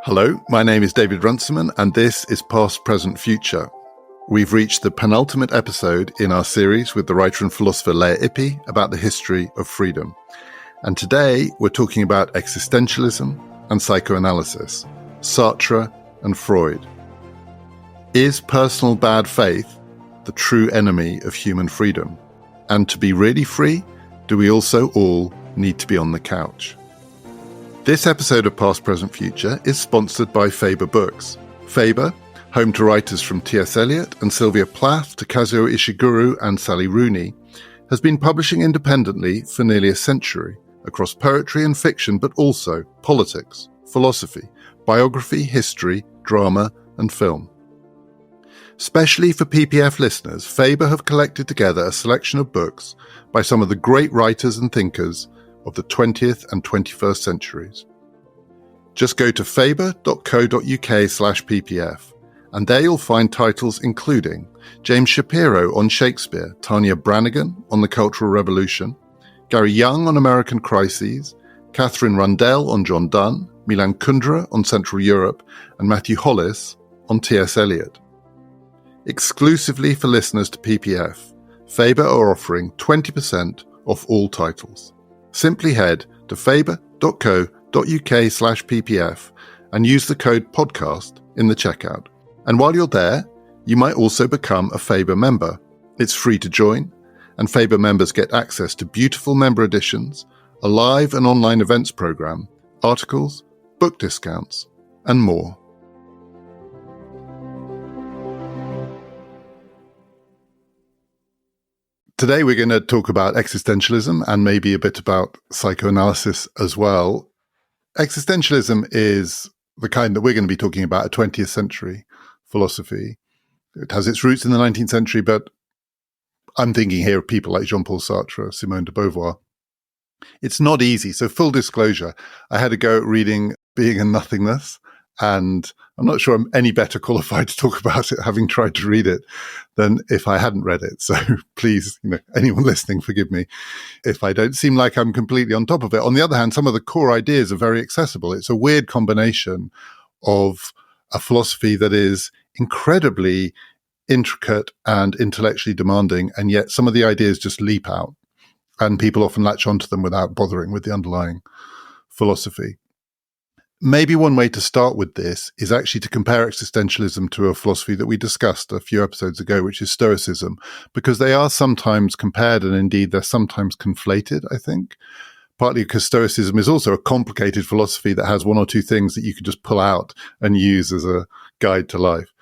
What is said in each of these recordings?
Hello, my name is David Runciman, and this is Past, Present, Future. We've reached the penultimate episode in our series with the writer and philosopher Lea Ypi about the history of freedom. And today we're talking about existentialism and psychoanalysis, Sartre and Freud. Is personal bad faith the true enemy of human freedom? And to be really free, do we also all need to be on the couch? This episode of Past, Present, Future is sponsored by Faber Books. Faber, home to writers from T.S. Eliot and Sylvia Plath to Kazuo Ishiguro and Sally Rooney, has been publishing independently for nearly a century, across poetry and fiction, but also politics, philosophy, biography, history, drama, and film. Specially for PPF listeners, Faber have collected together a selection of books by some of the great writers and thinkers of the 20th and 21st centuries. Just go to faber.co.uk/ppf, and there you'll find titles including James Shapiro on Shakespeare, Tanya Branigan on the Cultural Revolution, Gary Young on American Crises, Catherine Rundell on John Donne, Milan Kundera on Central Europe, and Matthew Hollis on T.S. Eliot. Exclusively for listeners to PPF, Faber are offering 20% off all titles. Simply head to faber.co.uk/ppf and use the code podcast in the checkout. And while you're there, you might also become a Faber member. It's free to join, and Faber members get access to beautiful member editions, a live and online events program, articles, book discounts, and more. Today we're going to talk about existentialism and maybe a bit about psychoanalysis as well. Existentialism is the kind that we're going to be talking about, a 20th century philosophy. It has its roots in the 19th century, but I'm thinking here of people like Jean-Paul Sartre, Simone de Beauvoir. It's not easy. So full disclosure, I had a go at reading Being and Nothingness, and I'm not sure I'm any better qualified to talk about it, having tried to read it, than if I hadn't read it. So please, anyone listening, forgive me if I don't seem like I'm completely on top of it. On the other hand, some of the core ideas are very accessible. It's a weird combination of a philosophy that is incredibly intricate and intellectually demanding, and yet some of the ideas just leap out, and people often latch onto them without bothering with the underlying philosophy. Maybe one way to start with this is actually to compare existentialism to a philosophy that we discussed a few episodes ago, which is Stoicism, because they are sometimes compared, and indeed they're sometimes conflated, I think, partly because Stoicism is also a complicated philosophy that has one or two things that you can just pull out and use as a guide to life.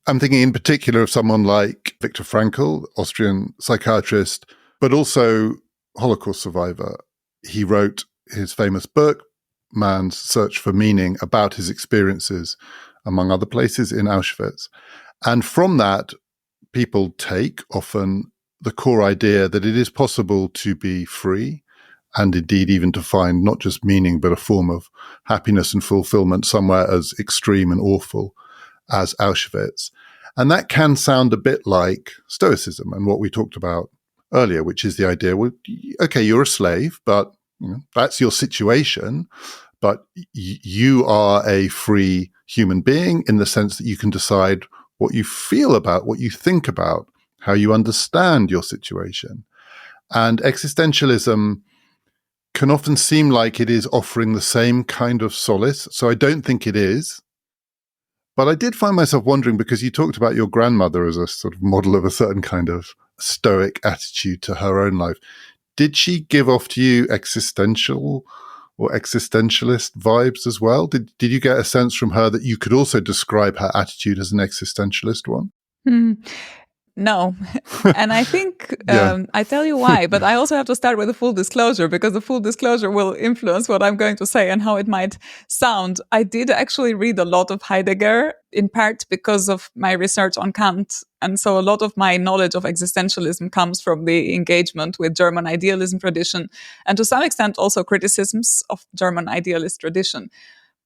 I'm thinking in particular of someone like Viktor Frankl, Austrian psychiatrist, but also Holocaust survivor. He wrote his famous book, Man's Search for Meaning, about his experiences, among other places, in Auschwitz. And from that, people take often the core idea that it is possible to be free, and indeed even to find not just meaning, but a form of happiness and fulfillment somewhere as extreme and awful as Auschwitz. And that can sound a bit like Stoicism and what we talked about earlier, which is the idea, well, okay, you're a slave, but that's your situation, but you are a free human being in the sense that you can decide what you feel about, what you think about, how you understand your situation. And existentialism can often seem like it is offering the same kind of solace. So I don't think it is. But I did find myself wondering, because you talked about your grandmother as a sort of model of a certain kind of stoic attitude to her own life. Did she give off to you existential or existentialist vibes as well? Did you get a sense from her that you could also describe her attitude as an existentialist one? No. And I think, I tell you why, but I also have to start with a full disclosure, because the full disclosure will influence what I'm going to say and how it might sound. I did actually read a lot of Heidegger, in part because of my research on Kant. And so a lot of my knowledge of existentialism comes from the engagement with German idealism tradition, and to some extent also criticisms of German idealist tradition.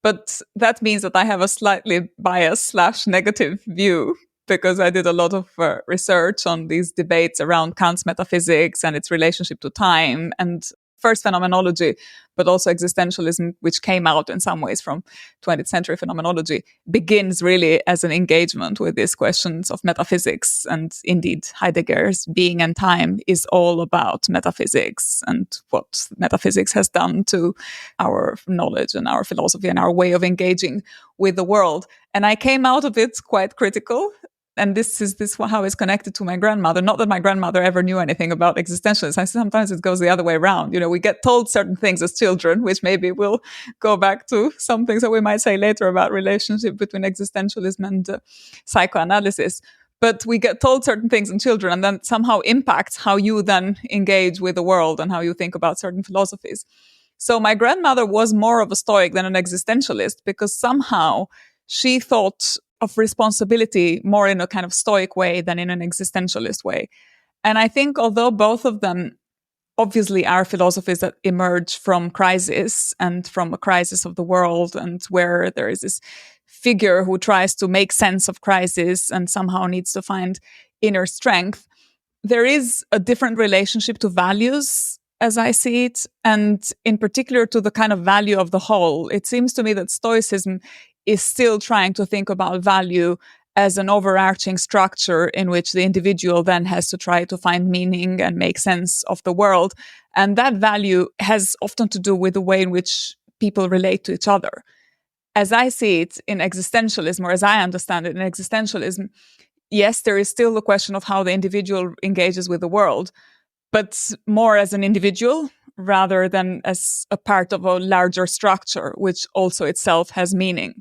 But that means that I have a slightly biased/negative view, because I did a lot of research on these debates around Kant's metaphysics and its relationship to time. And first phenomenology, but also existentialism, which came out in some ways from 20th century phenomenology, begins really as an engagement with these questions of metaphysics. And indeed, Heidegger's Being and Time is all about metaphysics and what metaphysics has done to our knowledge and our philosophy and our way of engaging with the world. And I came out of it quite critical. And this is how it's connected to my grandmother. Not that my grandmother ever knew anything about existentialism. Sometimes it goes the other way around. We get told certain things as children, which maybe we'll go back to some things that we might say later about relationship between existentialism and psychoanalysis. But we get told certain things in children, and then somehow impacts how you then engage with the world and how you think about certain philosophies. So my grandmother was more of a Stoic than an existentialist, because somehow she thought of responsibility more in a kind of Stoic way than in an existentialist way. And I think although both of them obviously are philosophies that emerge from crisis and from a crisis of the world, and where there is this figure who tries to make sense of crisis and somehow needs to find inner strength, there is a different relationship to values as I see it, and in particular to the kind of value of the whole. It seems to me that Stoicism is still trying to think about value as an overarching structure in which the individual then has to try to find meaning and make sense of the world. And that value has often to do with the way in which people relate to each other. As I see it in existentialism, or as I understand it in existentialism, yes, there is still the question of how the individual engages with the world, but more as an individual rather than as a part of a larger structure, which also itself has meaning.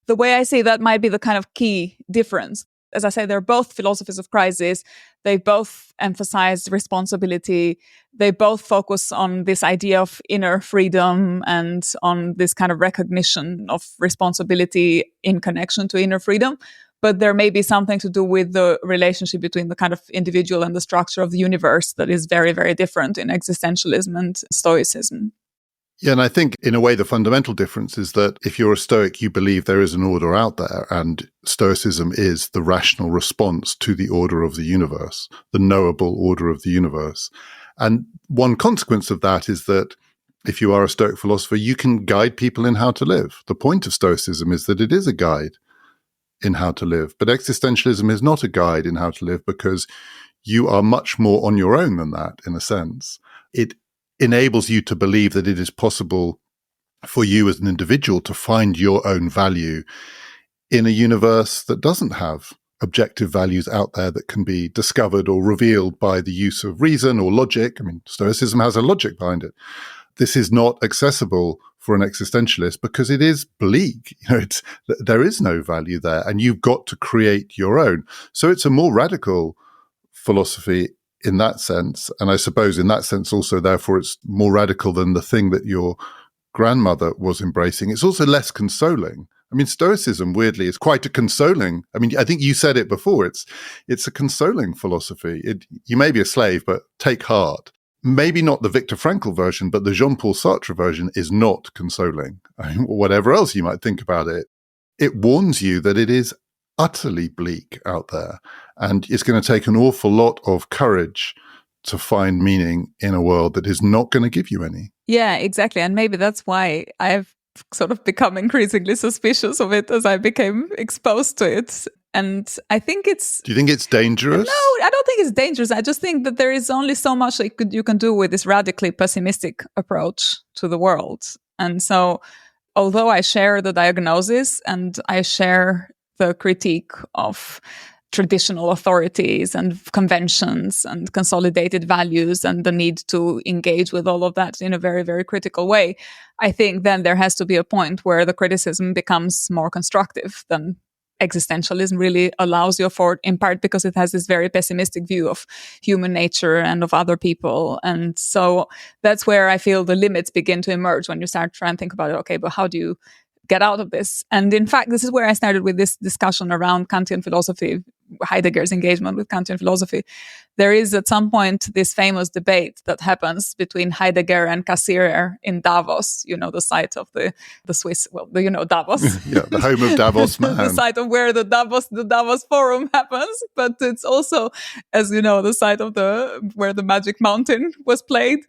The way I see that might be the kind of key difference. As I say, they're both philosophies of crisis. They both emphasize responsibility. They both focus on this idea of inner freedom and on this kind of recognition of responsibility in connection to inner freedom. But there may be something to do with the relationship between the kind of individual and the structure of the universe that is very, very different in existentialism and Stoicism. Yeah, and I think in a way the fundamental difference is that if you're a Stoic, you believe there is an order out there, and Stoicism is the rational response to the order of the universe, the knowable order of the universe. And one consequence of that is that if you are a Stoic philosopher, you can guide people in how to live. The point of Stoicism is that it is a guide in how to live. But existentialism is not a guide in how to live, because you are much more on your own than that, in a sense. It enables you to believe that it is possible for you as an individual to find your own value in a universe that doesn't have objective values out there that can be discovered or revealed by the use of reason or logic. I mean, Stoicism has a logic behind it. This is not accessible for an existentialist because it is bleak. There is no value there, and you've got to create your own. So it's a more radical philosophy in that sense. And I suppose in that sense also, therefore, it's more radical than the thing that your grandmother was embracing. It's also less consoling. I mean, Stoicism, weirdly, is quite a consoling. I mean, I think you said it before. It's a consoling philosophy. You may be a slave, but take heart. Maybe not the Viktor Frankl version, but the Jean-Paul Sartre version is not consoling. I mean, whatever else you might think about it, it warns you that it is utterly bleak out there. And it's going to take an awful lot of courage to find meaning in a world that is not going to give you any. Yeah, exactly. And maybe that's why I've sort of become increasingly suspicious of it as I became exposed to it. And I think it's... Do you think it's dangerous? No, I don't think it's dangerous. I just think that there is only so much you can do with this radically pessimistic approach to the world. And so, although I share the diagnosis and I share the critique of traditional authorities and conventions and consolidated values and the need to engage with all of that in a very, very critical way, I think then there has to be a point where the criticism becomes more constructive than existentialism really allows you for, in part because it has this very pessimistic view of human nature and of other people. And so that's where I feel the limits begin to emerge when you start trying to think about it. Okay, but how do you get out of this? And in fact, this is where I started with this discussion around Kantian philosophy, Heidegger's engagement with Kantian philosophy. There is at some point this famous debate that happens between Heidegger and Cassirer in Davos, the site of the Swiss, Davos. Yeah, the home of Davos man. The site of where the Davos Forum happens, but it's also, as you know, the site of where the Magic Mountain was played.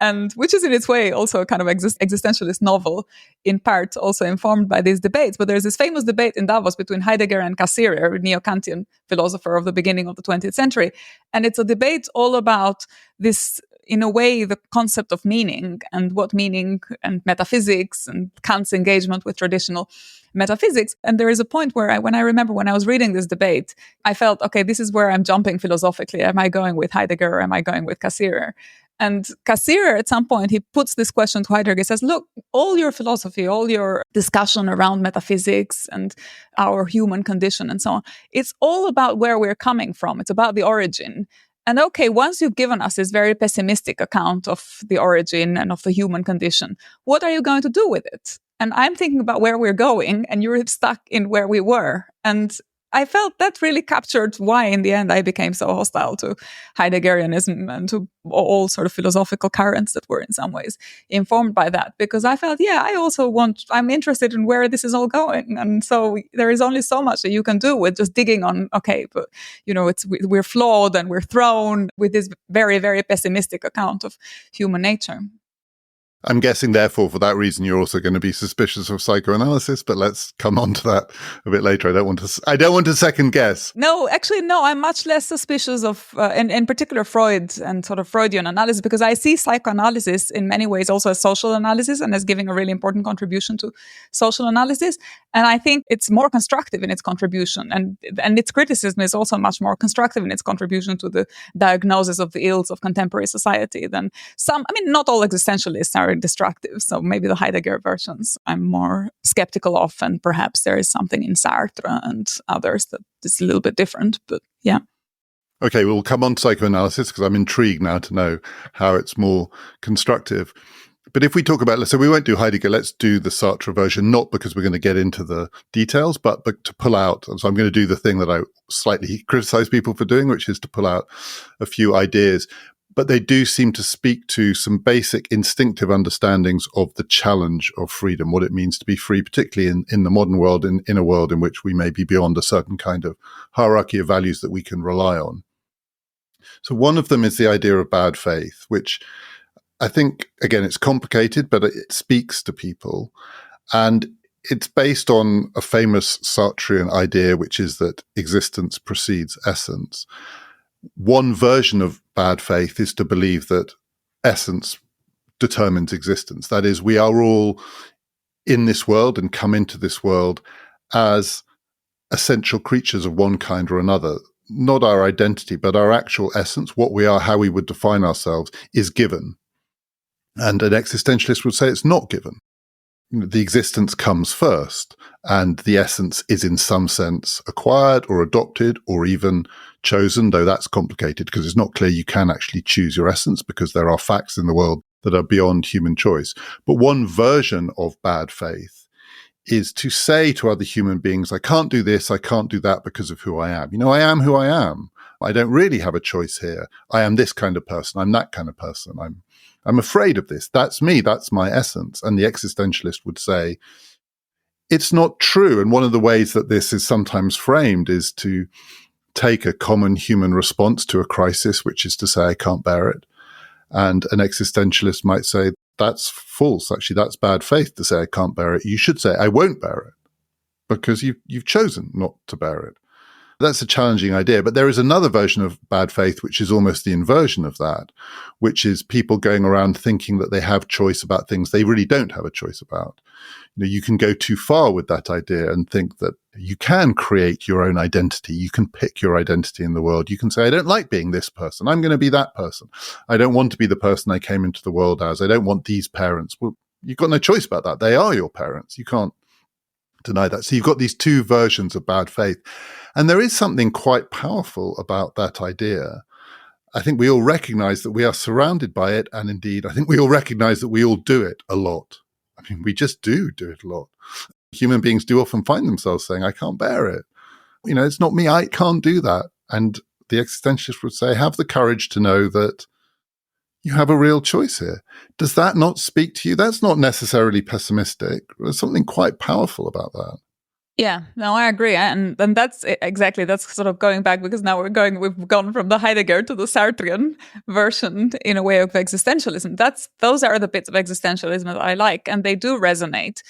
and which is in its way also a kind of existentialist novel, in part also informed by these debates. But there's this famous debate in Davos between Heidegger and Cassirer, a neo-Kantian philosopher of the beginning of the 20th century. And it's a debate all about this, in a way, the concept of meaning and what meaning and metaphysics and Kant's engagement with traditional metaphysics. And there is a point where when I remember when I was reading this debate, I felt, okay, this is where I'm jumping philosophically. Am I going with Heidegger or am I going with Cassirer? And Cassirer, at some point, he puts this question to Heidegger. He says, look, all your philosophy, all your discussion around metaphysics and our human condition and so on, it's all about where we're coming from. It's about the origin. And okay, once you've given us this very pessimistic account of the origin and of the human condition, what are you going to do with it? And I'm thinking about where we're going, and you're stuck in where we were. And I felt that really captured why, in the end, I became so hostile to Heideggerianism and to all sort of philosophical currents that were in some ways informed by that. Because I felt, I'm interested in where this is all going. And so there is only so much that you can do with just digging on, okay, but, we're flawed and we're thrown with this very, very pessimistic account of human nature. I'm guessing, therefore, for that reason, you're also going to be suspicious of psychoanalysis. But let's come on to that a bit later. I don't want to second guess. No, actually, no. I'm much less suspicious of, in particular, Freud and sort of Freudian analysis, because I see psychoanalysis in many ways also as social analysis and as giving a really important contribution to social analysis. And I think it's more constructive in its contribution, and its criticism is also much more constructive in its contribution to the diagnosis of the ills of contemporary society than some. I mean, not all existentialists are destructive. So maybe the Heidegger versions I'm more skeptical of, and perhaps there is something in Sartre and others that is a little bit different, but yeah. Okay, we'll come on to psychoanalysis because I'm intrigued now to know how it's more constructive. But if we talk about, so we won't do Heidegger, let's do the Sartre version, not because we're going to get into the details, but to pull out. So I'm going to do the thing that I slightly criticize people for doing, which is to pull out a few ideas. But they do seem to speak to some basic instinctive understandings of the challenge of freedom, what it means to be free, particularly in the modern world, in a world in which we may be beyond a certain kind of hierarchy of values that we can rely on. So one of them is the idea of bad faith, which I think, again, it's complicated, but it speaks to people. And it's based on a famous Sartrean idea, which is that existence precedes essence. One version of bad faith is to believe that essence determines existence. That is, we are all in this world and come into this world as essential creatures of one kind or another. Not our identity, but our actual essence, what we are, how we would define ourselves, is given. And an existentialist would say it's not given. The existence comes first, and the essence is in some sense acquired or adopted or even chosen, though that's complicated because it's not clear you can actually choose your essence because there are facts in the world that are beyond human choice. But one version of bad faith is to say to other human beings, I can't do this, I can't do that because of who I am. I am who I am. I don't really have a choice here. I am this kind of person. I'm that kind of person. I'm afraid of this. That's me. That's my essence. And the existentialist would say, it's not true. And one of the ways that this is sometimes framed is to take a common human response to a crisis, which is to say, I can't bear it. And an existentialist might say, that's false. Actually, that's bad faith to say, I can't bear it. You should say, I won't bear it, because you've chosen not to bear it. That's a challenging idea. But there is another version of bad faith, which is almost the inversion of that, which is people going around thinking that they have choice about things they really don't have a choice about. You can go too far with that idea and think that you can create your own identity. You can pick your identity in the world. You can say, I don't like being this person. I'm going to be that person. I don't want to be the person I came into the world as. I don't want these parents. Well, you've got no choice about that. They are your parents. You can't deny that. So you've got these two versions of bad faith. And there is something quite powerful about that idea. I think we all recognize that we are surrounded by it. And indeed, I think we all recognize that we all do it a lot. I mean, we just do it a lot. Human beings do often find themselves saying, I can't bear it. It's not me. I can't do that. And the existentialist would say, have the courage to know that you have a real choice here. Does that not speak to you? That's not necessarily pessimistic. There's something quite powerful about that. Yeah, no, I agree. And that's exactly, that's sort of going back, because now we've gone from the Heidegger to the Sartrean version in a way of existentialism. Those are the bits of existentialism that I like, and they do resonate.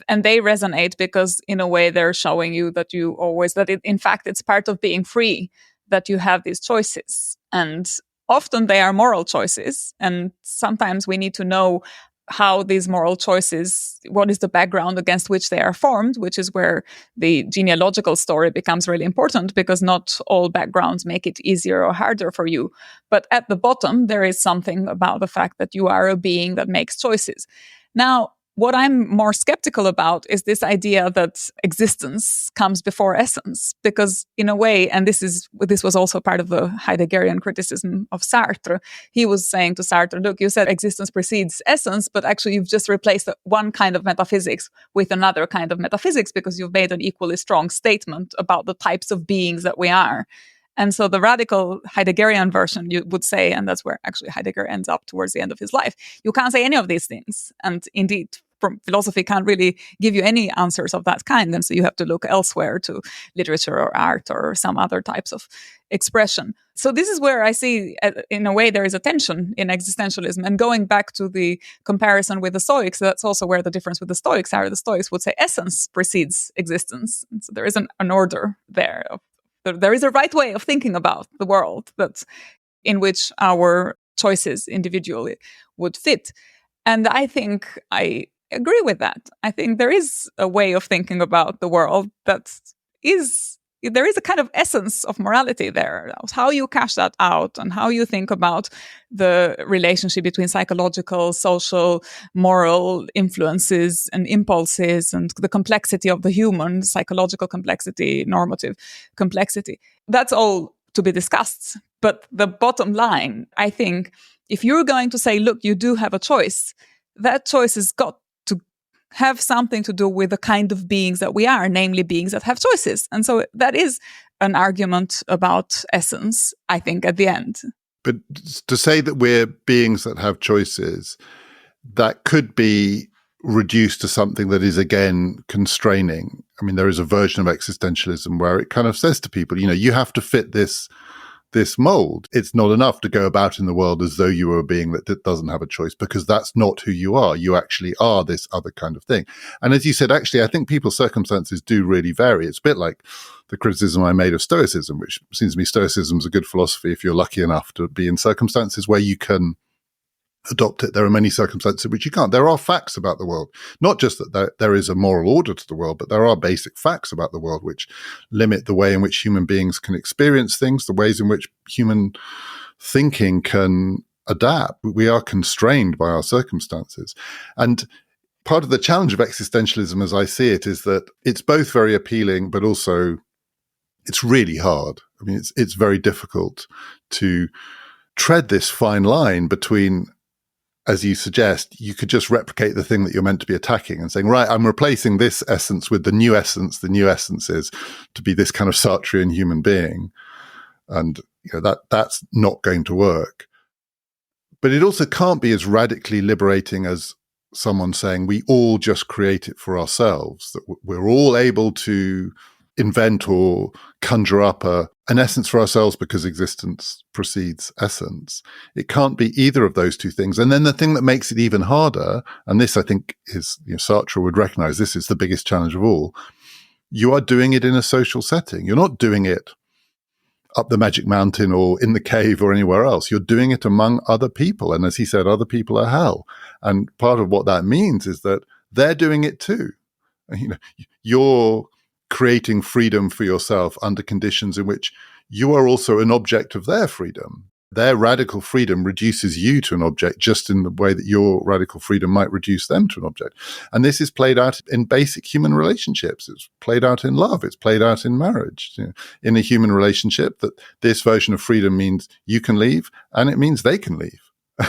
And they resonate because in a way they're showing you that in fact, it's part of being free, that you have these choices. And often they are moral choices. And sometimes we need to know how these moral choices, what is the background against which they are formed, which is where the genealogical story becomes really important, because not all backgrounds make it easier or harder for you. But at the bottom, there is something about the fact that you are a being that makes choices. Now, what I'm more skeptical about is this idea that existence comes before essence, because in a way, and this was also part of the Heideggerian criticism of Sartre, he was saying to Sartre, look, you said existence precedes essence, but actually you've just replaced one kind of metaphysics with another kind of metaphysics, because you've made an equally strong statement about the types of beings that we are. And so the radical Heideggerian version, you would say, and that's where actually Heidegger ends up towards the end of his life, you can't say any of these things. And indeed, philosophy can't really give you any answers of that kind. And so you have to look elsewhere, to literature or art or some other types of expression. So this is where I see, in a way, there is a tension in existentialism. And going back to the comparison with the Stoics, that's also where the difference with the Stoics are. The Stoics would say essence precedes existence. And so there is an order there. There is a right way of thinking about the world in which our choices individually would fit. And I think I agree with that. I think there is a way of thinking about the world there is a kind of essence of morality there. How you cash that out and how you think about the relationship between psychological, social, moral influences and impulses, and the complexity of the human, psychological complexity, normative complexity. That's all to be discussed. But the bottom line, I think, if you're going to say, look, you do have a choice, that choice has got to have something to do with the kind of beings that we are, namely beings that have choices. And so that is an argument about essence, I think, at the end. But to say that we're beings that have choices, that could be reduced to something that is, again, constraining. I mean, there is a version of existentialism where it kind of says to people, you have to fit this mold. It's not enough to go about in the world as though you were a being that doesn't have a choice, because that's not who you are. You actually are this other kind of thing. And as you said, actually, I think people's circumstances do really vary. It's a bit like the criticism I made of Stoicism, which seems to me Stoicism is a good philosophy if you're lucky enough to be in circumstances where you can adopt it. There are many circumstances in which you can't. There are facts about the world, not just that there is a moral order to the world, but there are basic facts about the world which limit the way in which human beings can experience things, the ways in which human thinking can adapt. We are constrained by our circumstances. And part of the challenge of existentialism, as I see it, is that it's both very appealing, but also it's really hard. I mean, it's very difficult to tread this fine line between, as you suggest, you could just replicate the thing that you're meant to be attacking and saying, right, I'm replacing this essence with the new essence. The new essence is to be this kind of Sartrean human being. And that's not going to work. But it also can't be as radically liberating as someone saying we all just create it for ourselves, that we're all able to invent or conjure up an essence for ourselves because existence precedes essence. It can't be either of those two things. And then the thing that makes it even harder, and this I think is, Sartre would recognize this is the biggest challenge of all, you are doing it in a social setting. You're not doing it up the magic mountain or in the cave or anywhere else. You're doing it among other people. And as he said, other people are hell. And part of what that means is that they're doing it too. You're creating freedom for yourself under conditions in which you are also an object of their freedom. Their radical freedom reduces you to an object just in the way that your radical freedom might reduce them to an object. And this is played out in basic human relationships. It's played out in love. It's played out in marriage. In a human relationship, that this version of freedom means you can leave and it means they can leave.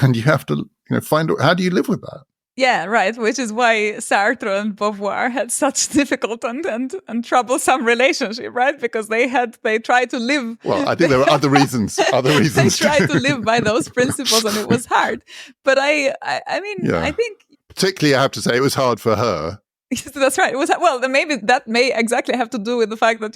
And you have to find out, how do you live with that? Yeah, right. Which is why Sartre and Beauvoir had such difficult and troublesome relationship, right? Because they tried to live. Well, I think there were other reasons. They tried to live by those principles, and it was hard. But I mean, yeah. I think particularly, I have to say, it was hard for her. That's right. Then maybe that may exactly have to do with the fact that,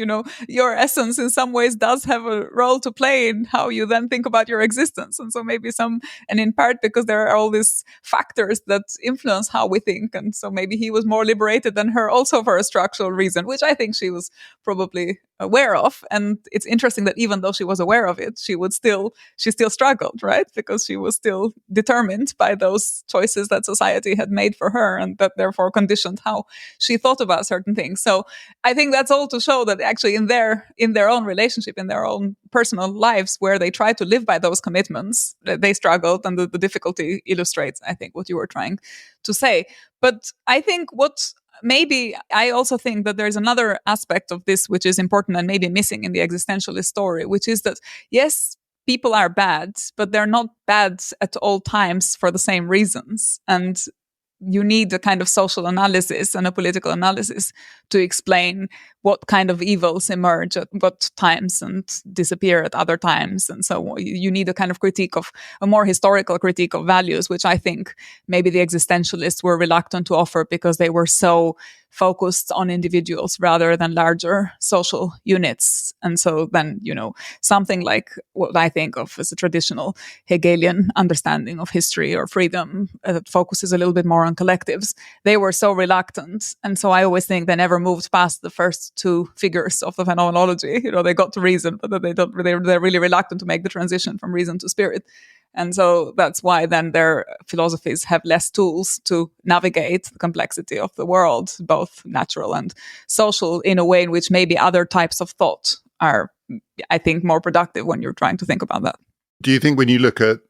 your essence in some ways does have a role to play in how you then think about your existence. And so maybe and in part because there are all these factors that influence how we think. And so maybe he was more liberated than her also for a structural reason, which I think she was probably aware of. And it's interesting that even though she was aware of it, she still struggled, right? Because she was still determined by those choices that society had made for her, and that therefore conditioned how she thought about certain things. So I think that's all to show that actually in their own relationship, in their own personal lives, where they try to live by those commitments, they struggled, and the difficulty illustrates, I think, what you were trying to say. But I think I also think that there's another aspect of this which is important and maybe missing in the existentialist story, which is that, yes, people are bad, but they're not bad at all times for the same reasons. And you need a kind of social analysis and a political analysis to explain what kind of evils emerge at what times and disappear at other times. And so you need a kind of a more historical critique of values, which I think maybe the existentialists were reluctant to offer because they were so focused on individuals rather than larger social units. And so then, something like what I think of as a traditional Hegelian understanding of history or freedom that focuses a little bit more on collectives, they were so reluctant. And so I always think they never moved past the first two figures of the phenomenology. They got to reason, but they're really reluctant to make the transition from reason to spirit. And so that's why then their philosophies have less tools to navigate the complexity of the world, both natural and social, in a way in which maybe other types of thought are, I think, more productive when you're trying to think about that. Do you think when you look at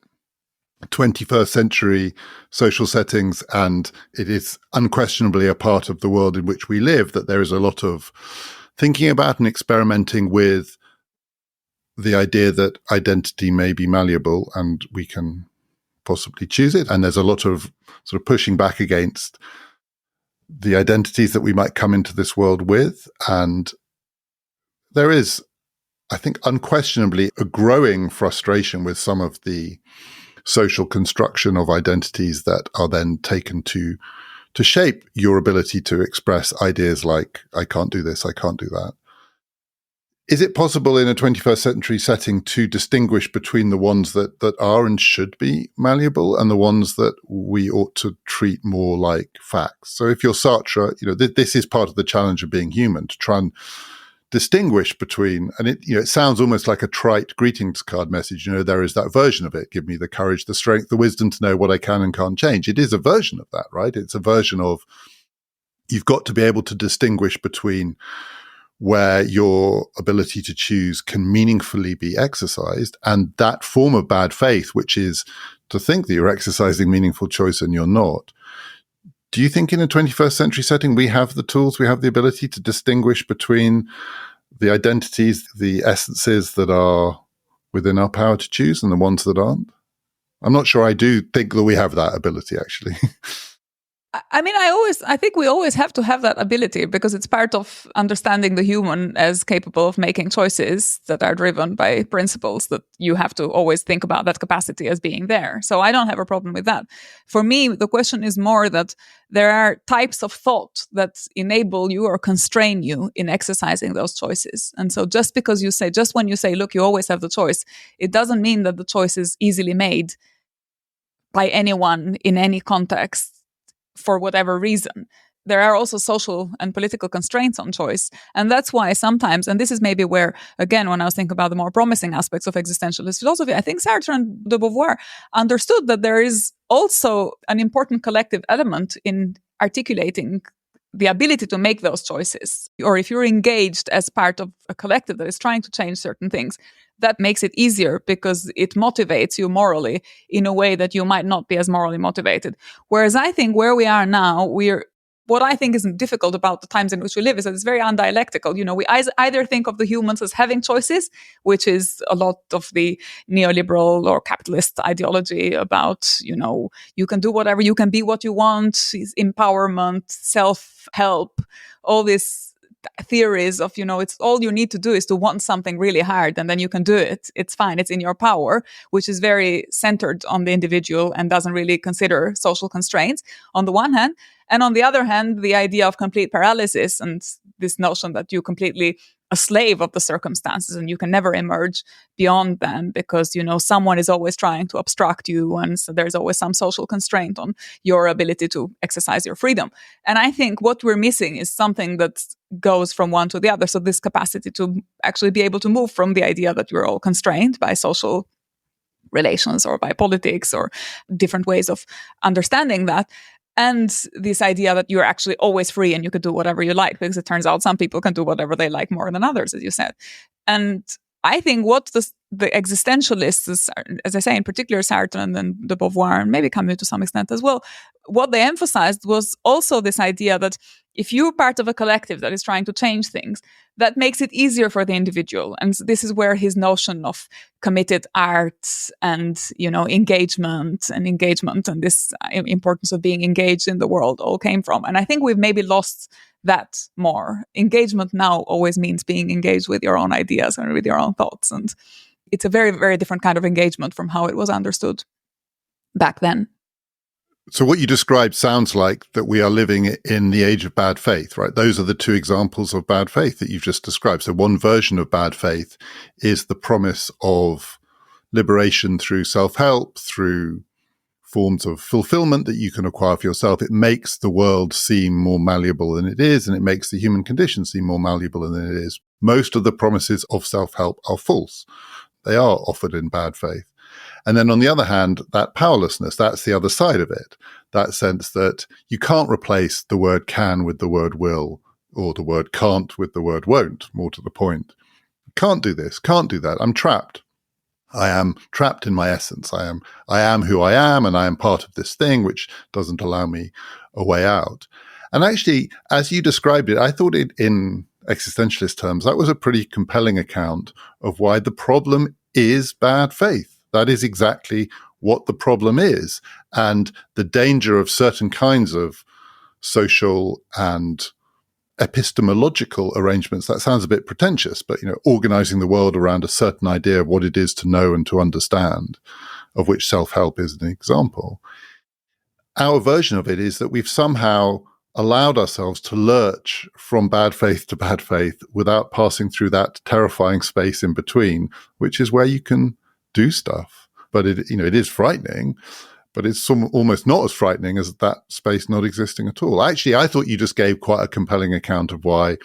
21st century social settings, and it is unquestionably a part of the world in which we live, that there is a lot of thinking about and experimenting with the idea that identity may be malleable and we can possibly choose it? And there's a lot of sort of pushing back against the identities that we might come into this world with. And there is, I think, unquestionably a growing frustration with some of the social construction of identities that are then taken to shape your ability to express ideas like, I can't do this, I can't do that. Is it possible in a 21st century setting to distinguish between the ones that are and should be malleable and the ones that we ought to treat more like facts? So if you're Sartre, this is part of the challenge of being human, to try and distinguish between, and it sounds almost like a trite greetings card message. There is that version of it. Give me the courage, the strength, the wisdom to know what I can and can't change. It is a version of that, right? It's a version of, you've got to be able to distinguish between where your ability to choose can meaningfully be exercised, and that form of bad faith, which is to think that you're exercising meaningful choice and you're not. Do you think in a 21st century setting we have the tools, we have the ability to distinguish between the identities, the essences that are within our power to choose and the ones that aren't? I'm not sure I do think that we have that ability, actually. I mean, I think we always have to have that ability, because it's part of understanding the human as capable of making choices that are driven by principles, that you have to always think about that capacity as being there. So I don't have a problem with that. For me, the question is more that there are types of thought that enable you or constrain you in exercising those choices. And so just when you say, look, you always have the choice, it doesn't mean that the choice is easily made by anyone in any context for whatever reason. There are also social and political constraints on choice. And that's why sometimes, and this is maybe where, again, when I was thinking about the more promising aspects of existentialist philosophy, I think Sartre and de Beauvoir understood that there is also an important collective element in articulating the ability to make those choices. Or if you're engaged as part of a collective that is trying to change certain things, that makes it easier because it motivates you morally in a way that you might not be as morally motivated. Whereas I think where we are now, what I think is difficult about the times in which we live is that it's very undialectical. We either think of the humans as having choices, which is a lot of the neoliberal or capitalist ideology about, you can do whatever, you can be what you want, empowerment, self-help, all these theories of, it's all you need to do is to want something really hard and then you can do it. It's fine. It's in your power, which is very centered on the individual and doesn't really consider social constraints on the one hand. And on the other hand, the idea of complete paralysis and this notion that you completely a slave of the circumstances and you can never emerge beyond them because, someone is always trying to obstruct you. And so there's always some social constraint on your ability to exercise your freedom. And I think what we're missing is something that goes from one to the other. So this capacity to actually be able to move from the idea that you're all constrained by social relations or by politics or different ways of understanding that. And this idea that you're actually always free and you could do whatever you like, because it turns out some people can do whatever they like more than others, as you said. And I think what the existentialists, as I say, in particular Sartre and then de Beauvoir, and maybe Camus to some extent as well, what they emphasized was also this idea that if you're part of a collective that is trying to change things, that makes it easier for the individual. And this is where his notion of committed art and, engagement and this importance of being engaged in the world all came from. And I think we've maybe lost that more. Engagement now always means being engaged with your own ideas and with your own thoughts. And it's a very, very different kind of engagement from how it was understood back then. So what you described sounds like that we are living in the age of bad faith, right? Those are the two examples of bad faith that you've just described. So one version of bad faith is the promise of liberation through self-help, through forms of fulfillment that you can acquire for yourself. It makes the world seem more malleable than it is, and it makes the human condition seem more malleable than it is. Most of the promises of self-help are false. They are offered in bad faith. And then on the other hand, that powerlessness, that's the other side of it. That sense that you can't replace the word can with the word will, or the word can't with the word won't, more to the point. Can't do this, can't do that. I'm trapped. I am trapped in my essence. I am who I am, and I am part of this thing which doesn't allow me a way out. And actually, as you described it, I thought it in existentialist terms, that was a pretty compelling account of why the problem is bad faith. That is exactly what the problem is. And the danger of certain kinds of social and epistemological arrangements, that sounds a bit pretentious, but, organizing the world around a certain idea of what it is to know and to understand, of which self-help is an example. Our version of it is that we've somehow allowed ourselves to lurch from bad faith to bad faith without passing through that terrifying space in between, which is where you can do stuff. But it is frightening, but it's almost not as frightening as that space not existing at all. Actually, I thought you just gave quite a compelling account of why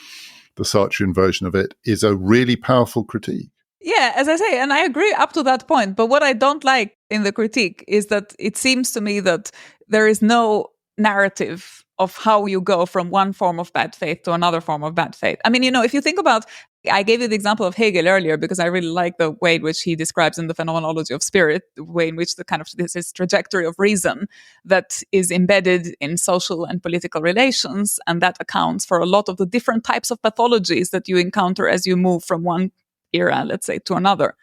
the Sartrean version of it is a really powerful critique. Yeah, as I say, and I agree up to that point. But what I don't like in the critique is that it seems to me that there is no narrative of how you go from one form of bad faith to another form of bad faith. I mean, if you think about, I gave you the example of Hegel earlier because I really like the way in which he describes in the Phenomenology of Spirit, the way in which the kind of this trajectory of reason that is embedded in social and political relations, and that accounts for a lot of the different types of pathologies that you encounter as you move from one era, let's say, to another.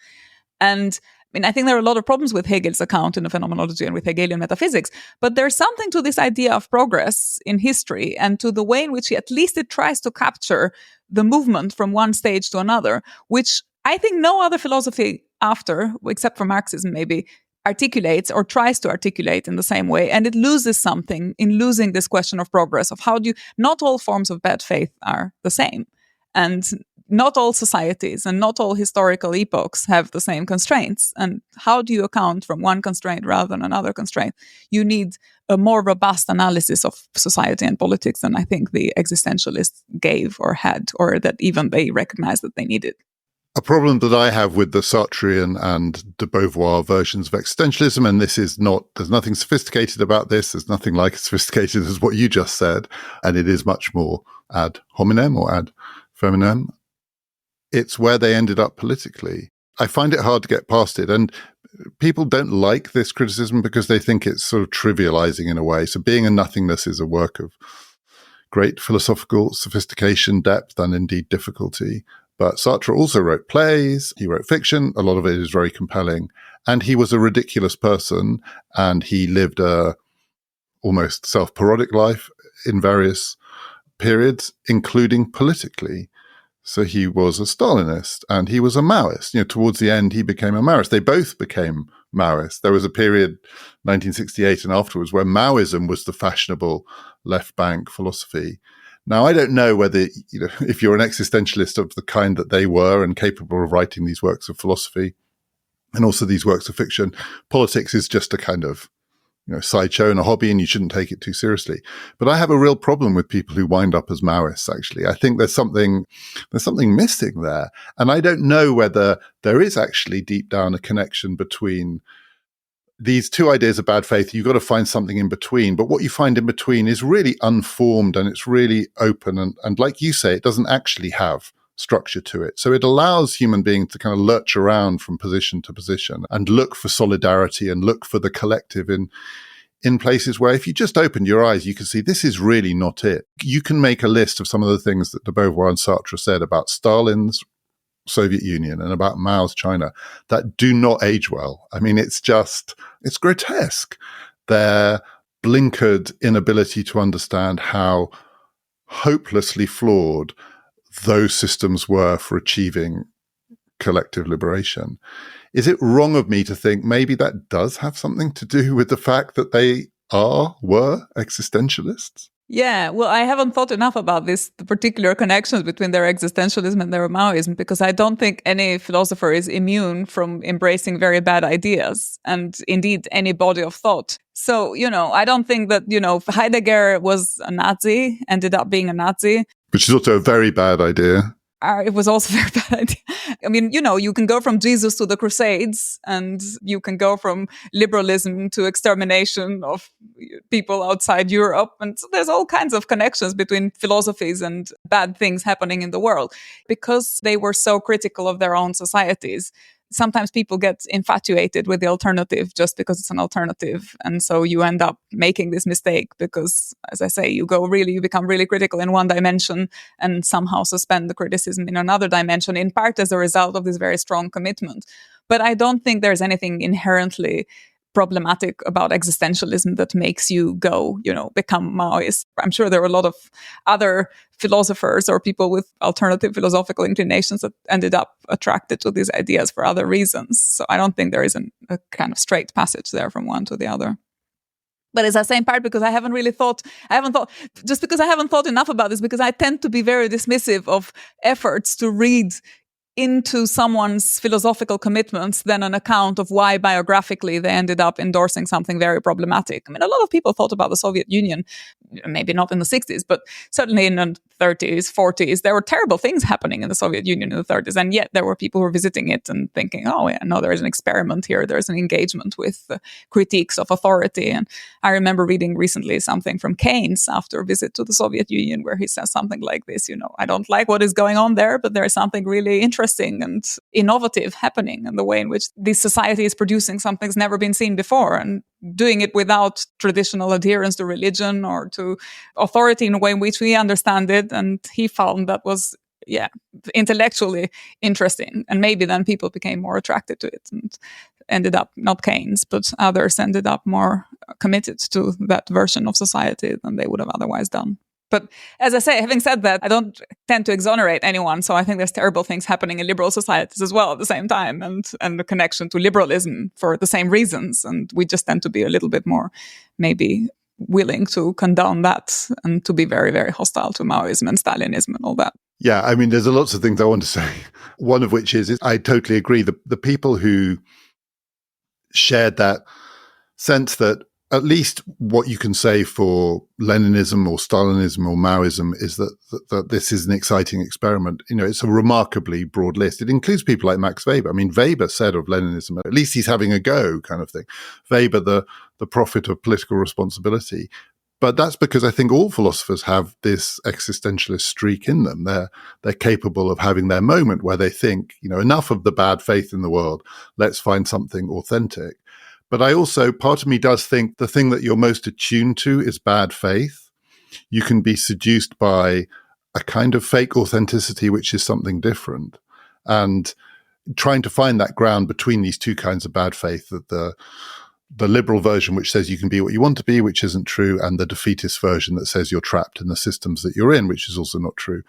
And I think there are a lot of problems with Hegel's account in the Phenomenology and with Hegelian metaphysics, but there's something to this idea of progress in history and to the way in which it tries to capture the movement from one stage to another, which I think no other philosophy after, except for Marxism maybe, articulates or tries to articulate in the same way. And it loses something in losing this question of progress, of how not all forms of bad faith are the same. And not all societies and not all historical epochs have the same constraints. And how do you account from one constraint rather than another constraint? You need a more robust analysis of society and politics than I think the existentialists gave or had, or that even they recognized that they needed. A problem that I have with the Sartrean and de Beauvoir versions of existentialism, and there's nothing sophisticated about this, there's nothing like as sophisticated as what you just said, and it is much more ad hominem or ad feminem. It's where they ended up politically. I find it hard to get past it. And people don't like this criticism because they think it's sort of trivializing in a way. So being a nothingness is a work of great philosophical sophistication, depth, and indeed difficulty. But Sartre also wrote plays, he wrote fiction, a lot of it is very compelling. And he was a ridiculous person, and he lived a almost self-parodic life in various periods, including politically. So he was a Stalinist and he was a Maoist. Towards the end, he became a Maoist. They both became Maoist. There was a period, 1968 and afterwards, where Maoism was the fashionable left bank philosophy. Now, I don't know whether, if you're an existentialist of the kind that they were and capable of writing these works of philosophy and also these works of fiction, politics is just a kind of sideshow and a hobby, and you shouldn't take it too seriously. But I have a real problem with people who wind up as Maoists, actually. I think there's something missing there. And I don't know whether there is actually deep down a connection between these two ideas of bad faith. You've got to find something in between. But what you find in between is really unformed and it's really open. And like you say, it doesn't actually have structure to it. So it allows human beings to kind of lurch around from position to position and look for solidarity and look for the collective in places where if you just opened your eyes, you can see this is really not it. You can make a list of some of the things that de Beauvoir and Sartre said about Stalin's Soviet Union and about Mao's China that do not age well. I mean, it's grotesque. Their blinkered inability to understand how hopelessly flawed those systems were for achieving collective liberation. Is it wrong of me to think maybe that does have something to do with the fact that they were existentialists? Yeah, well, I haven't thought enough about the particular connections between their existentialism and their Maoism, because I don't think any philosopher is immune from embracing very bad ideas, and indeed any body of thought. So, I don't think that, Heidegger was a Nazi, ended up being a Nazi. Which is also a very bad idea. It was also a very bad idea. I mean, you can go from Jesus to the Crusades, and you can go from liberalism to extermination of people outside Europe. And so there's all kinds of connections between philosophies and bad things happening in the world because they were so critical of their own societies. Sometimes people get infatuated with the alternative just because it's an alternative. And so you end up making this mistake because, as I say, you become really critical in one dimension and somehow suspend the criticism in another dimension, in part as a result of this very strong commitment. But I don't think there's anything inherently problematic about existentialism that makes you go, become Maoist. I'm sure there were a lot of other philosophers or people with alternative philosophical inclinations that ended up attracted to these ideas for other reasons. So I don't think there is a kind of straight passage there from one to the other. But it's the same part because I haven't thought enough about this, because I tend to be very dismissive of efforts to read into someone's philosophical commitments than an account of why biographically they ended up endorsing something very problematic. I mean, a lot of people thought about the Soviet Union, maybe not in the 60s, but certainly in the 30s, 40s. There were terrible things happening in the Soviet Union in the 30s, and yet there were people who were visiting it and thinking, oh, yeah, no, there is an experiment here. There's an engagement with critiques of authority. And I remember reading recently something from Keynes after a visit to the Soviet Union where he says something like this, I don't like what is going on there, but there is something really interesting and innovative happening in the way in which this society is producing something that's never been seen before and doing it without traditional adherence to religion or to authority in a way in which we understand it. And he found that was, intellectually interesting. And maybe then people became more attracted to it and ended up, not Keynes, but others ended up more committed to that version of society than they would have otherwise done. But as I say, having said that, I don't tend to exonerate anyone. So I think there's terrible things happening in liberal societies as well at the same time, and the connection to liberalism for the same reasons. And we just tend to be a little bit more maybe willing to condone that and to be very, very hostile to Maoism and Stalinism and all that. Yeah, I mean, there's lots of things I want to say. One of which is I totally agree. The people who shared that sense that at least what you can say for Leninism or Stalinism or Maoism is that this is an exciting experiment. It's a remarkably broad list. It includes people like Max Weber. I mean, Weber said of Leninism, at least he's having a go kind of thing. Weber, the prophet of political responsibility. But that's because I think all philosophers have this existentialist streak in them. They're capable of having their moment where they think, enough of the bad faith in the world. Let's find something authentic. But I also, part of me does think the thing that you're most attuned to is bad faith. You can be seduced by a kind of fake authenticity, which is something different. And trying to find that ground between these two kinds of bad faith, the the liberal version, which says you can be what you want to be, which isn't true, and the defeatist version that says you're trapped in the systems that you're in, which is also not true.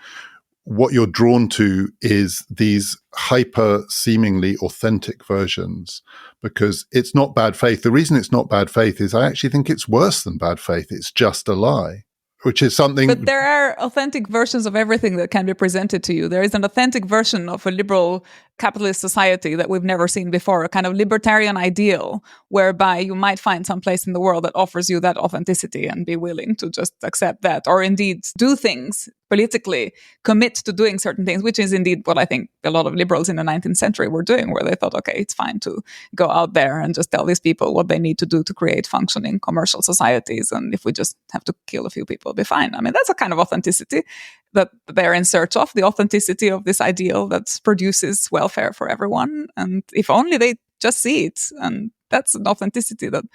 What you're drawn to is these hyper seemingly authentic versions, because it's not bad faith. The reason it's not bad faith is I actually think it's worse than bad faith. It's just a lie, which is something. But there are authentic versions of everything that can be presented to you. There is an authentic version of a liberal capitalist society that we've never seen before, a kind of libertarian ideal whereby you might find some place in the world that offers you that authenticity and be willing to just accept that, or indeed do things politically, commit to doing certain things, which is indeed what I think a lot of liberals in the 19th century were doing, where they thought, okay, it's fine to go out there and just tell these people what they need to do to create functioning commercial societies. And if we just have to kill a few people, it'll be fine. I mean, that's a kind of authenticity that they're in search of, the authenticity of this ideal that produces welfare for everyone. And if only they just see it. And that's an authenticity that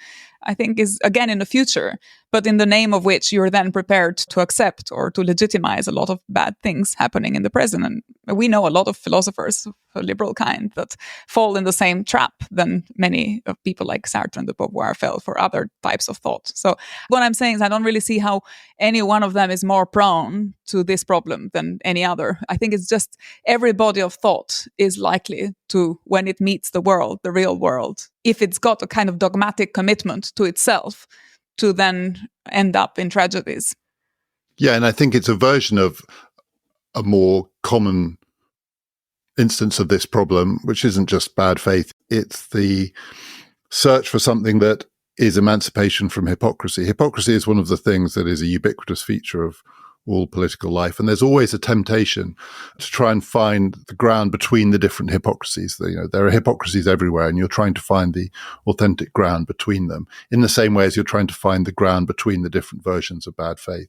I think is, again, in the future, but in the name of which you're then prepared to accept or to legitimize a lot of bad things happening in the present. And we know a lot of philosophers of a liberal kind that fall in the same trap than many of people like Sartre and de Beauvoir fell for other types of thought. So what I'm saying is I don't really see how any one of them is more prone to this problem than any other. I think it's just every body of thought is likely to, when it meets the world, the real world, if it's got a kind of dogmatic commitment to itself, to then end up in tragedies. Yeah, and I think it's a version of a more common instance of this problem, which isn't just bad faith. It's the search for something that is emancipation from hypocrisy. Hypocrisy is one of the things that is a ubiquitous feature of all political life. And there's always a temptation to try and find the ground between the different hypocrisies. There are hypocrisies everywhere, and you're trying to find the authentic ground between them in the same way as you're trying to find the ground between the different versions of bad faith.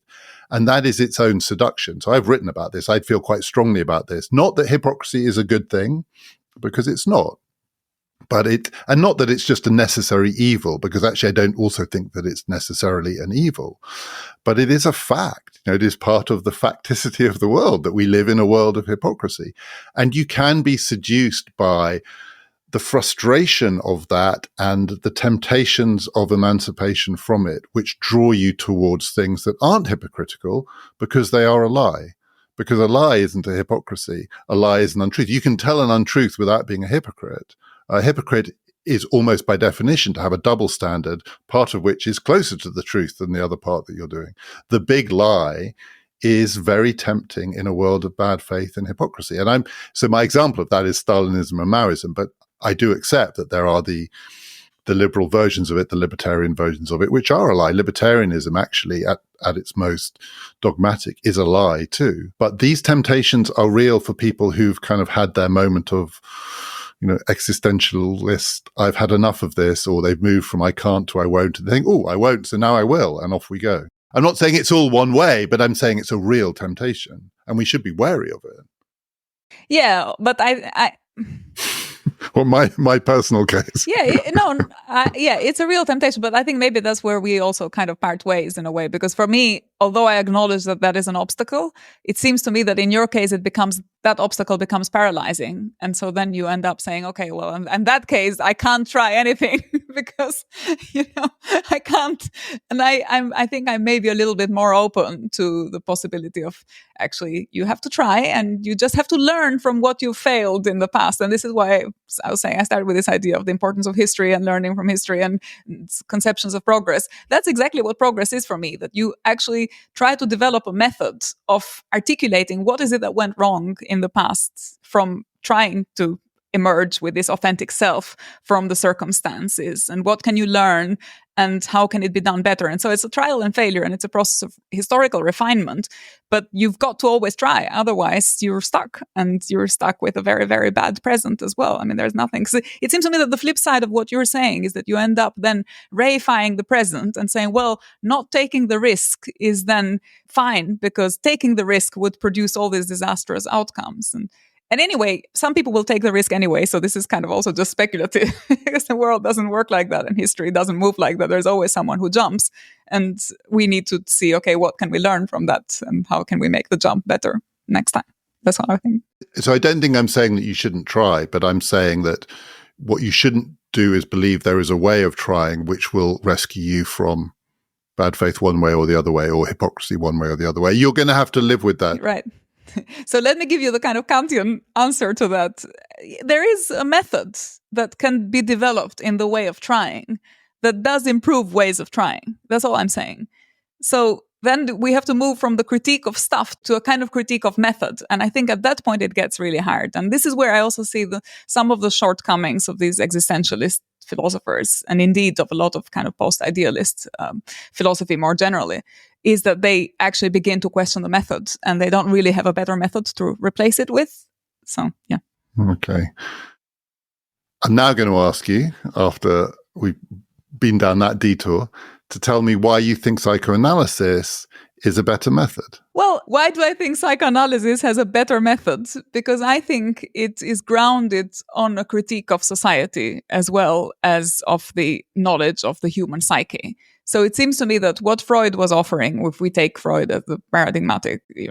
And that is its own seduction. So I've written about this. I'd feel quite strongly about this. Not that hypocrisy is a good thing, because it's not. And not that it's just a necessary evil, because actually I don't also think that it's necessarily an evil, but it is a fact. It is part of the facticity of the world that we live in a world of hypocrisy. And you can be seduced by the frustration of that and the temptations of emancipation from it, which draw you towards things that aren't hypocritical because they are a lie. Because a lie isn't a hypocrisy. A lie is an untruth. You can tell an untruth without being a hypocrite. A hypocrite is almost by definition to have a double standard, part of which is closer to the truth than the other part that you're doing. The big lie is very tempting in a world of bad faith and hypocrisy. And so my example of that is Stalinism and Maoism, but I do accept that there are the liberal versions of it, the libertarian versions of it, which are a lie. Libertarianism actually at its most dogmatic is a lie too. But these temptations are real for people who've kind of had their moment of, existentialist, I've had enough of this, or they've moved from I can't to I won't, and they think, oh, I won't, so now I will, and off we go. I'm not saying it's all one way, but I'm saying it's a real temptation, and we should be wary of it. Yeah, but I Well, my personal case. It's a real temptation, but I think maybe that's where we also kind of part ways in a way, because for me, although I acknowledge that that is an obstacle, it seems to me that in your case, that obstacle becomes paralyzing. And so then you end up saying, okay, well, in that case, I can't try anything because, I can't. And I think I may be a little bit more open to the possibility of actually you have to try and you just have to learn from what you failed in the past. And this is why I was saying I started with this idea of the importance of history and learning from history and conceptions of progress. That's exactly what progress is for me, that you actually try to develop a method of articulating what is it that went wrong in the past from trying to emerge with this authentic self from the circumstances, and what can you learn and how can it be done better. And so it's a trial and failure, and it's a process of historical refinement, but you've got to always try, otherwise you're stuck, and you're stuck with a very, very bad present as well. I mean, there's nothing. So it seems to me that the flip side of what you're saying is that you end up then reifying the present and saying, well, not taking the risk is then fine because taking the risk would produce all these disastrous outcomes. And anyway, some people will take the risk anyway, so this is kind of also just speculative because the world doesn't work like that and history doesn't move like that. There's always someone who jumps, and we need to see, okay, what can we learn from that and how can we make the jump better next time? That's what I think. So I don't think I'm saying that you shouldn't try, but I'm saying that what you shouldn't do is believe there is a way of trying which will rescue you from bad faith one way or the other way, or hypocrisy one way or the other way. You're going to have to live with that. Right. So let me give you the kind of Kantian answer to that. There is a method that can be developed in the way of trying that does improve ways of trying. That's all I'm saying. So then we have to move from the critique of stuff to a kind of critique of method. And I think at that point it gets really hard. And this is where I also see some of the shortcomings of these existentialist philosophers, and indeed of a lot of kind of post-idealist philosophy more generally, is that they actually begin to question the method and they don't really have a better method to replace it with. So, yeah. Okay. I'm now going to ask you, after we've been down that detour, to tell me why you think psychoanalysis is a better method. Well, why do I think psychoanalysis has a better method? Because I think it is grounded on a critique of society as well as of the knowledge of the human psyche. So it seems to me that what Freud was offering, if we take Freud as the paradigmatic, we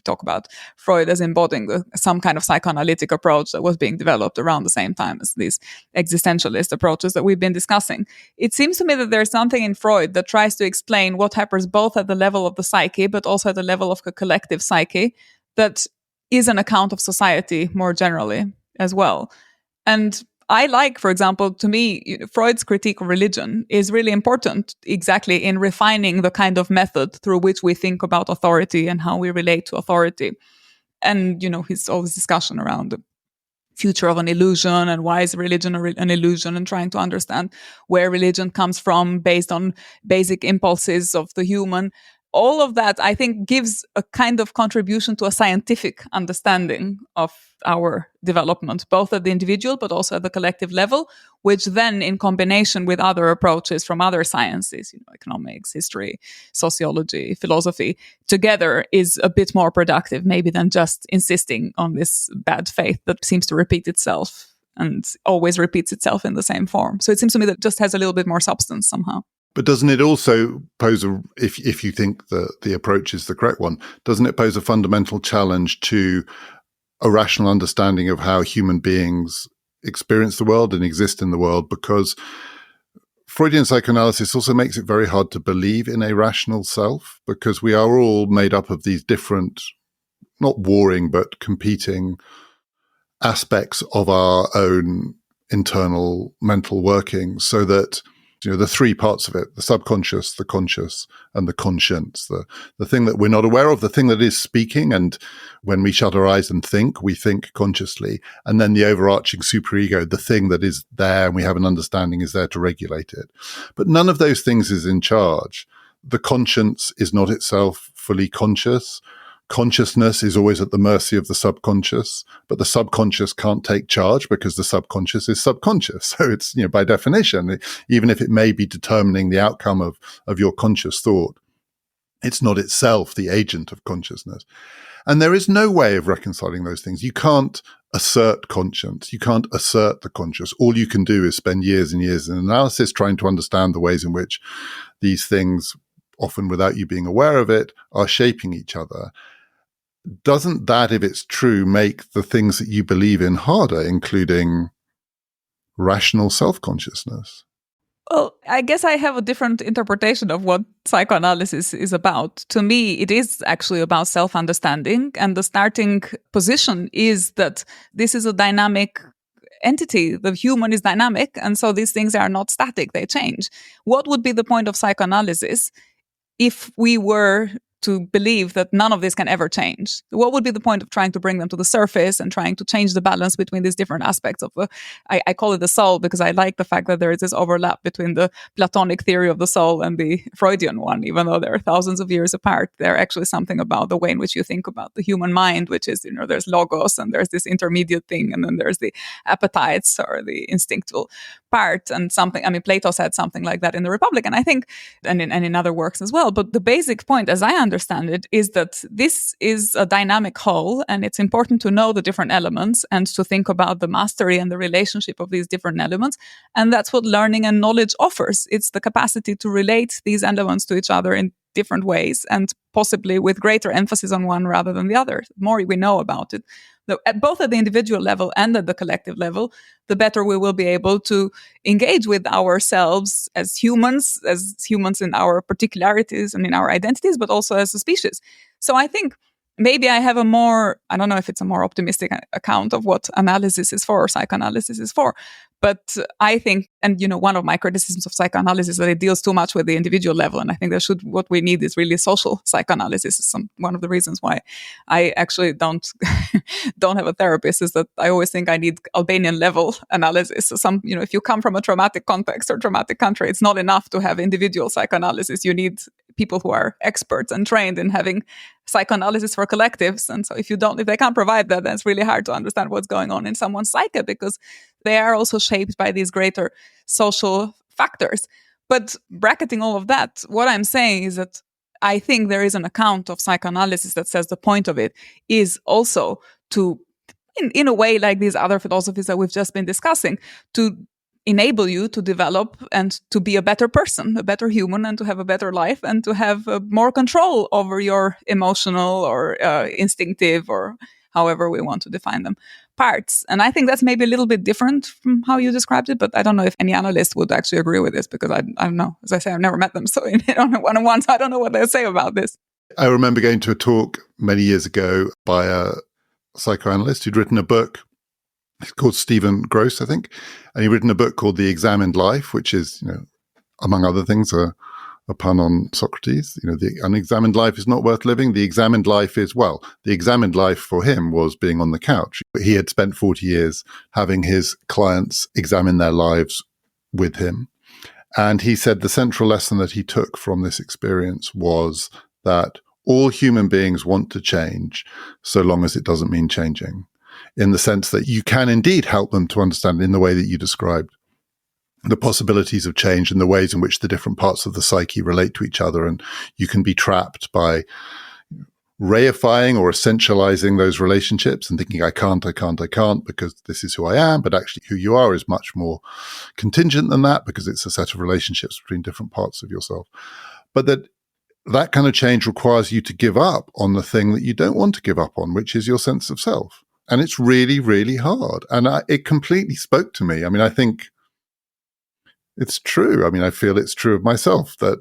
talk about Freud as embodying some kind of psychoanalytic approach that was being developed around the same time as these existentialist approaches that we've been discussing. It seems to me that there's something in Freud that tries to explain what happens both at the level of the psyche, but also at the level of the collective psyche, that is an account of society more generally as well. And I like, for example, to me, Freud's critique of religion is really important exactly in refining the kind of method through which we think about authority and how we relate to authority. And, his always discussion around the future of an illusion and why is religion an illusion, and trying to understand where religion comes from based on basic impulses of the human. All of that, I think, gives a kind of contribution to a scientific understanding of our development, both at the individual but also at the collective level, which then, in combination with other approaches from other sciences, economics, history, sociology, philosophy, together is a bit more productive, maybe, than just insisting on this bad faith that seems to repeat itself and always repeats itself in the same form. So it seems to me that it just has a little bit more substance somehow. But doesn't it also pose if you think the approach is the correct one, doesn't it pose a fundamental challenge to a rational understanding of how human beings experience the world and exist in the world? Because Freudian psychoanalysis also makes it very hard to believe in a rational self, because we are all made up of these different, not warring, but competing aspects of our own internal mental workings, so that the three parts of it, the subconscious, the conscious, and the conscience, the thing that we're not aware of, the thing that is speaking, and when we shut our eyes and think, we think consciously, and then the overarching superego, the thing that is there and we have an understanding is there to regulate it. But none of those things is in charge. The conscience is not itself fully conscious. Consciousness is always at the mercy of the subconscious, but the subconscious can't take charge because the subconscious is subconscious. So it's, by definition, even if it may be determining the outcome of your conscious thought, it's not itself the agent of consciousness. And there is no way of reconciling those things. You can't assert conscience. You can't assert the conscious. All you can do is spend years and years in analysis trying to understand the ways in which these things, often without you being aware of it, are shaping each other. Doesn't that, if it's true, make the things that you believe in harder, including rational self-consciousness? Well, I guess I have a different interpretation of what psychoanalysis is about. To me, it is actually about self-understanding, and the starting position is that this is a dynamic entity. The human is dynamic, and so these things are not static, they change. What would be the point of psychoanalysis if we were to believe that none of this can ever change? What would be the point of trying to bring them to the surface and trying to change the balance between these different aspects of I call it the soul, because I like the fact that there is this overlap between the Platonic theory of the soul and the Freudian one, even though they're thousands of years apart. They're actually something about the way in which you think about the human mind, which is, there's logos and there's this intermediate thing, and then there's the appetites or the instinctual part, and something, Plato said something like that in the Republic, and I think, and in other works as well. But the basic point, as I understand it, is that this is a dynamic whole, and it's important to know the different elements and to think about the mastery and the relationship of these different elements. And that's what learning and knowledge offers. It's the capacity to relate these elements to each other in different ways, and possibly with greater emphasis on one rather than the other. The more we know about it, both at the individual level and at the collective level, the better we will be able to engage with ourselves as humans in our particularities and in our identities, but also as a species. So I think maybe I have I don't know if it's a more optimistic account of what analysis is for or psychoanalysis is for. But I think, and one of my criticisms of psychoanalysis is that it deals too much with the individual level. And I think what we need is really social psychoanalysis. One of the reasons why I actually don't have a therapist is that I always think I need Albanian level analysis. So if you come from a traumatic context or traumatic country, it's not enough to have individual psychoanalysis. You need people who are experts and trained in having psychoanalysis for collectives. And so if they can't provide that, then it's really hard to understand what's going on in someone's psyche, because they are also shaped by these greater social factors. But bracketing all of that, what I'm saying is that I think there is an account of psychoanalysis that says the point of it is also to, in a way like these other philosophies that we've just been discussing, to enable you to develop and to be a better person, a better human, and to have a better life and to have more control over your emotional or instinctive, or however we want to define them, parts. And I think that's maybe a little bit different from how you described it, but I don't know if any analyst would actually agree with this, because I don't know. As I say, I've never met them. So on a one-on-one, so I don't know what they'll say about this. I remember going to a talk many years ago by a psychoanalyst who'd written a book. It's called Stephen Gross, I think. And he'd written a book called The Examined Life, which is, among other things, a pun on Socrates. The unexamined life is not worth living. The examined life is, the examined life for him was being on the couch. He had spent 40 years having his clients examine their lives with him. And he said the central lesson that he took from this experience was that all human beings want to change, so long as it doesn't mean changing, in the sense that you can indeed help them to understand, in the way that you described, the possibilities of change and the ways in which the different parts of the psyche relate to each other. And you can be trapped by reifying or essentializing those relationships and thinking, I can't, because this is who I am. But actually who you are is much more contingent than that, because it's a set of relationships between different parts of yourself. But that kind of change requires you to give up on the thing that you don't want to give up on, which is your sense of self. And it's really, really hard. And it completely spoke to me. I mean, I think it's true. I mean, I feel it's true of myself that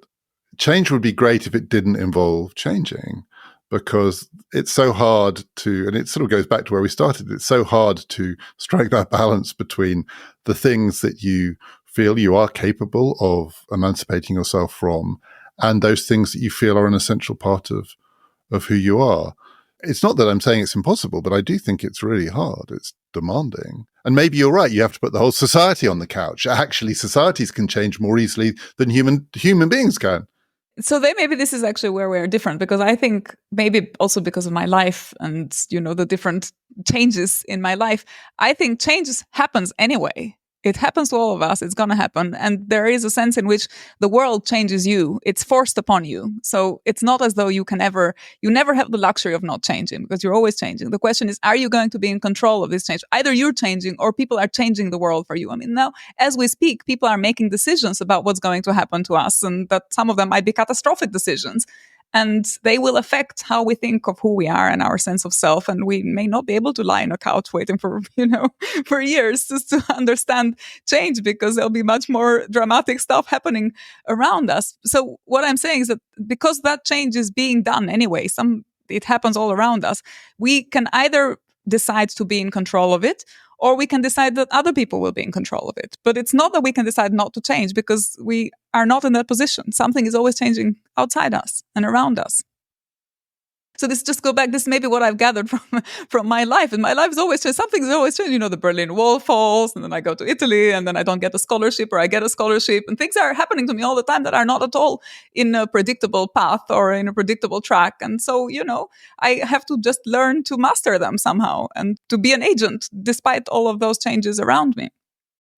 change would be great if it didn't involve changing, because it's so hard to, and it sort of goes back to where we started, it's so hard to strike that balance between the things that you feel you are capable of emancipating yourself from and those things that you feel are an essential part of who you are. It's not that I'm saying it's impossible, but I do think it's really hard. It's demanding. And maybe you're right. You have to put the whole society on the couch. Actually, societies can change more easily than human beings can. So maybe this is actually where we're different, because I think maybe also because of my life and, the different changes in my life, I think changes happens anyway. It happens to all of us. It's going to happen. And there is a sense in which the world changes you. It's forced upon you. So it's not as though you never have the luxury of not changing, because you're always changing. The question is, are you going to be in control of this change? Either you're changing or people are changing the world for you. I mean, now, as we speak, people are making decisions about what's going to happen to us, and that some of them might be catastrophic decisions. And they will affect how we think of who we are and our sense of self. And we may not be able to lie on a couch waiting for, for years just to understand change, because there'll be much more dramatic stuff happening around us. So what I'm saying is that because that change is being done anyway, it happens all around us, we can either decide to be in control of it, or we can decide that other people will be in control of it. But it's not that we can decide not to change, because we are not in that position. Something is always changing outside us and around us. So this just go back, this may be what I've gathered from my life. And my life is always changing. Something is always changing. The Berlin Wall falls, and then I go to Italy, and then I don't get a scholarship, or I get a scholarship. And things are happening to me all the time that are not at all in a predictable path or in a predictable track. And so, I have to just learn to master them somehow and to be an agent despite all of those changes around me.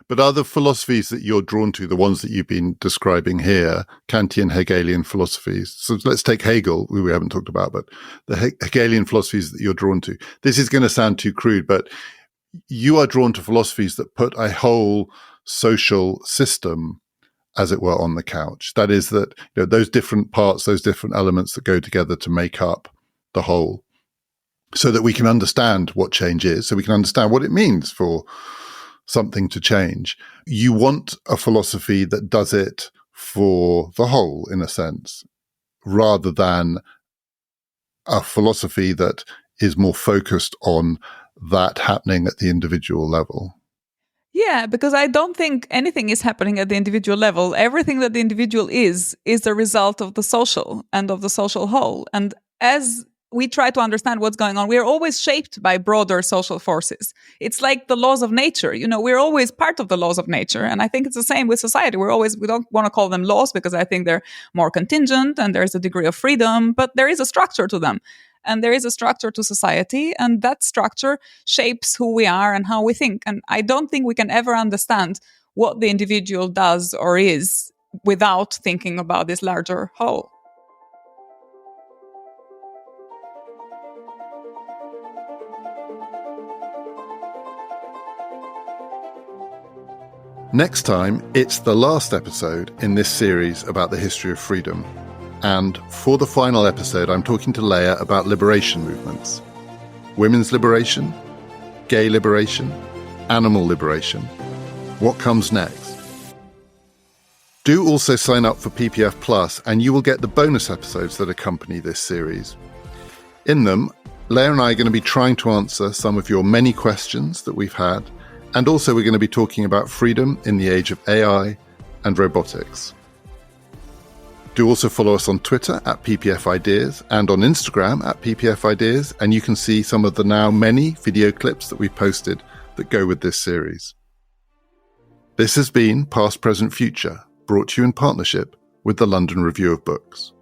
But are the philosophies that you're drawn to, the ones that you've been describing here, Kantian, Hegelian philosophies? So let's take Hegel, who we haven't talked about, but the Hegelian philosophies that you're drawn to. This is going to sound too crude, but you are drawn to philosophies that put a whole social system, as it were, on the couch. That is that, those different parts, those different elements that go together to make up the whole. so that we can understand what change is, so we can understand what it means for something to change. You want a philosophy that does it for the whole, in a sense, rather than a philosophy that is more focused on that happening at the individual level. Yeah, because I don't think anything is happening at the individual level. Everything that the individual is the result of the social and of the social whole. And as we try to understand what's going on, we're always shaped by broader social forces. It's like the laws of nature. You know, we're always part of the laws of nature. And I think it's the same with society. We don't want to call them laws because I think they're more contingent and there's a degree of freedom, but there is a structure to them. And there is a structure to society, and that structure shapes who we are and how we think. And I don't think we can ever understand what the individual does or is without thinking about this larger whole. Next time, it's the last episode in this series about the history of freedom. And for the final episode, I'm talking to Lea about liberation movements. Women's liberation, gay liberation, animal liberation. What comes next? Do also sign up for PPF Plus, and you will get the bonus episodes that accompany this series. In them, Lea and I are going to be trying to answer some of your many questions that we've had, and also we're going to be talking about freedom in the age of AI and robotics. Do also follow us on Twitter at PPF Ideas and on Instagram at PPF Ideas, and you can see some of the now many video clips that we've posted that go with this series. This has been Past, Present, Future, brought to you in partnership with the London Review of Books.